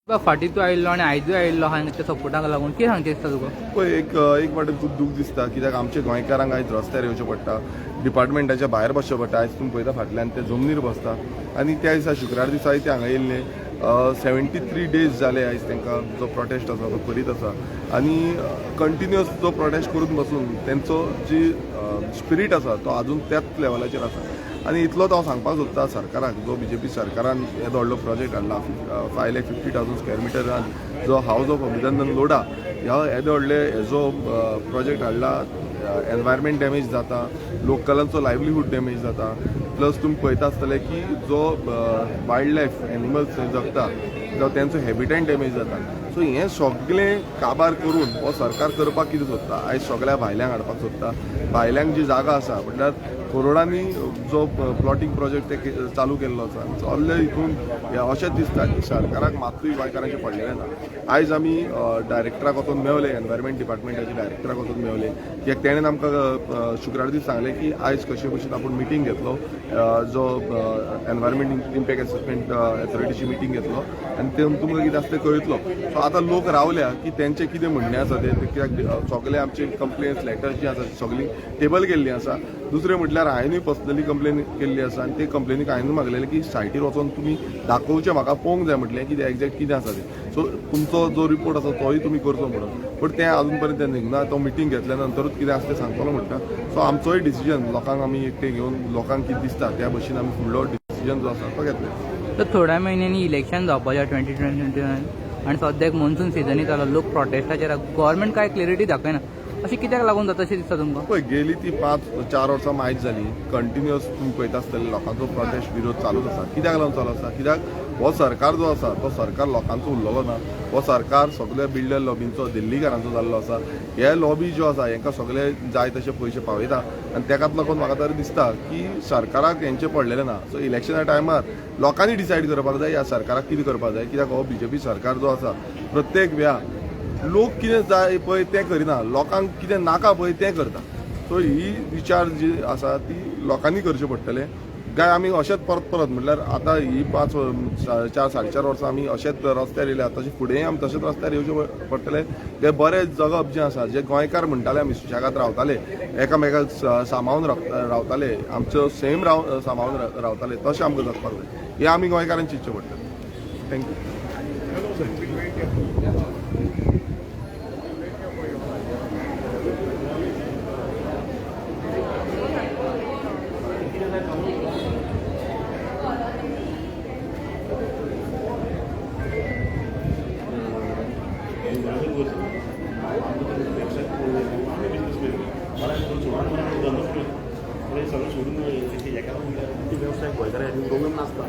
फाटी तू आयिल्लो आनी आयजूय आयिल्लो आहा त्या सपोर्टाक लागून कितें सांगचें दिसता तुका? पळय एक वाटेन खूब दूख दिसता कित्याक आमच्या गोंयकारांक आयज रस्त्यार येवचें पडटा, डिपार्टमेंटाच्या भायर बसचें पडटा. आयज तुमी पळयता फाटल्यान ते जमनीर बसता आनी त्या दिसा शुक्रार दिसाय ते हांगा येयल्ले. 73 डेज जाले आयज तांकां जो प्रोटेस्ट आसा तो करीत आसा आनी कंटिन्युअस जो प्रोटेस्ट करून बसून तेंचो जी स्पिरीट आसा तो आजून त्याच लेवलाचेर आसा. आनी इतलोच हांव सांगपाक सोदता सरकाराक, जो BJP सरकारान येदो व्हडलो प्रोजेक्ट हाडला 5,50,000 स्क्वेअर मिटरान जो हावज ऑफ अभिनंदन लोडा ह्या येदे व्हडले हेजो प्रोजेक्ट हाडला. एनवायरमेंट डॅमेज जाता, लोकलांचो लायव्हलीहूड डॅमेज जाता. प्लस तुमी पळयता आसतले की जो वायल्ड लायफ एनिमल्स थंय जगता जावं तेंचो हॅबिटेट डॅमेज जाता. सो हें सगळें काबार करून हो सरकार करपाक कितें सोदता, आयज सगळ्या भायल्यांक हाडपाक सोदता. भायल्यांक जी जागा आसा म्हणल्यार करोडांनी जो प्लॉटींग प्रोजेक्ट ते चालू केल्लो आसा सगळे हितून अशेंच दिसता की सरकाराक मात्तूय गोंयकारांचें पडलेलें ना. आयज आमी डायरेक्टराक वचून मेवले, एनवायरमेंट डिपार्टमेंटाचे डायरेक्टराक वचून मेवले कित्याक तेणें आमकां शुक्रार दीस सांगलें की आयज कशे भशेन आपूण मिटींग घेतलो, जो एनवायरमेंट इम्पॅक्ट असेसमेंट ऑथॉरिटीची मिटींग घेतलो आनी ते तुमकां कितें आसा तें कळयतलो. सो आतां लोक रावल्या की तेंचें कितें म्हणणें आसा तें कित्याक सगळे आमचे कंप्लेन्स लेटर्स जी आसा सगळीं टेबल केल्लीं आसा. दुसरें म्हटल्यार हांवेंनूय पर्सनली कंप्लेन केल्ली आसा आनी ते कंप्लेनीक हांवें मागलेलें की सायटीर वचून तुमी दाखोवचें म्हाका पळोवंक जाय म्हटलें की एक्झॅक्ट कितें आसा तें. सो तुमचो जो रिपोर्ट आसा तोय तुमी करचो म्हणून, बट तें अजून पर्यंत निघना. तो मिटींग घेतल्या नंतरूच कितें आसा तें सांगतलो म्हणटा. सो आमचोय डिसिजन लोकांक आमी एकटे घेवन लोकांक कितें दिसता त्या भशेन आमी फुडलो डिसिजन जो आसा तो घेतलो. तर थोड्या म्हयन्यांनी इलेक्शन जावपाचें 2029 आनी सद्याक मॉन्सून सिजनूय जालो, लोक प्रोटेस्टाचेर गव्हर्मेंट कांय क्लियरिटी दाखयना. अशें कित्याक लागून जाता अशें दिसता तुमकां? पळय गेली ती 4 वर्सां मायज जाली, कंटिन्युअस तुमी पळयता आसतले लोकांचो प्रोटेस्ट विरोध चालूच आसा. कित्याक लागून चालू आसा? कित्याक हो सरकार जो आसा तो सरकार लोकांचो उरलेलो ना. हो सरकार सगळ्या बिल्डर लॉबींचो, दिल्लीकारांचो जाल्लो आसा. हे लॉबी ज्यो आसा हांकां सगळे जाय तशे पयशे पावयता आनी तेकाच लागून म्हाका तरी दिसता की सरकाराक हेंचें पडलेलें ना. सो इलेक्शना टायमार लोकांनी डिसायड करपाक जाय ह्या सरकाराक कितें करपाक जाय. कित्याक हो BJP सरकार जो आसा प्रत्येक वेळा लोक कितें जाय पळय तें करिना, लोकांक कितें नाका पळय तें करता. सो ही विचार जी आसा ती लोकांनी करचें पडटलें. काय आमी अशेंच परत परत म्हटल्यार आतां ही 4-4.5 वर्सां आमी अशेंच रस्त्यार येयल्या, तशें फुडेंय आमी तशेंच रस्त्यार येवचें पडटलें. ते बरें जगप जें आसा, जे गोंयकार म्हणटाले आमी सुशेगाद रावताले, एकामेकाक सांबाळून रावताले, आमचो सेम सांबाळून रावताले, तशें आमकां जगपाक जाय. हें आमी गोंयकारांनी चिंतचें पडटलें. थँक्यू. सगळं सोडून एका व्यवसाय गोंयकारांनी प्रॉब्लेम नासता.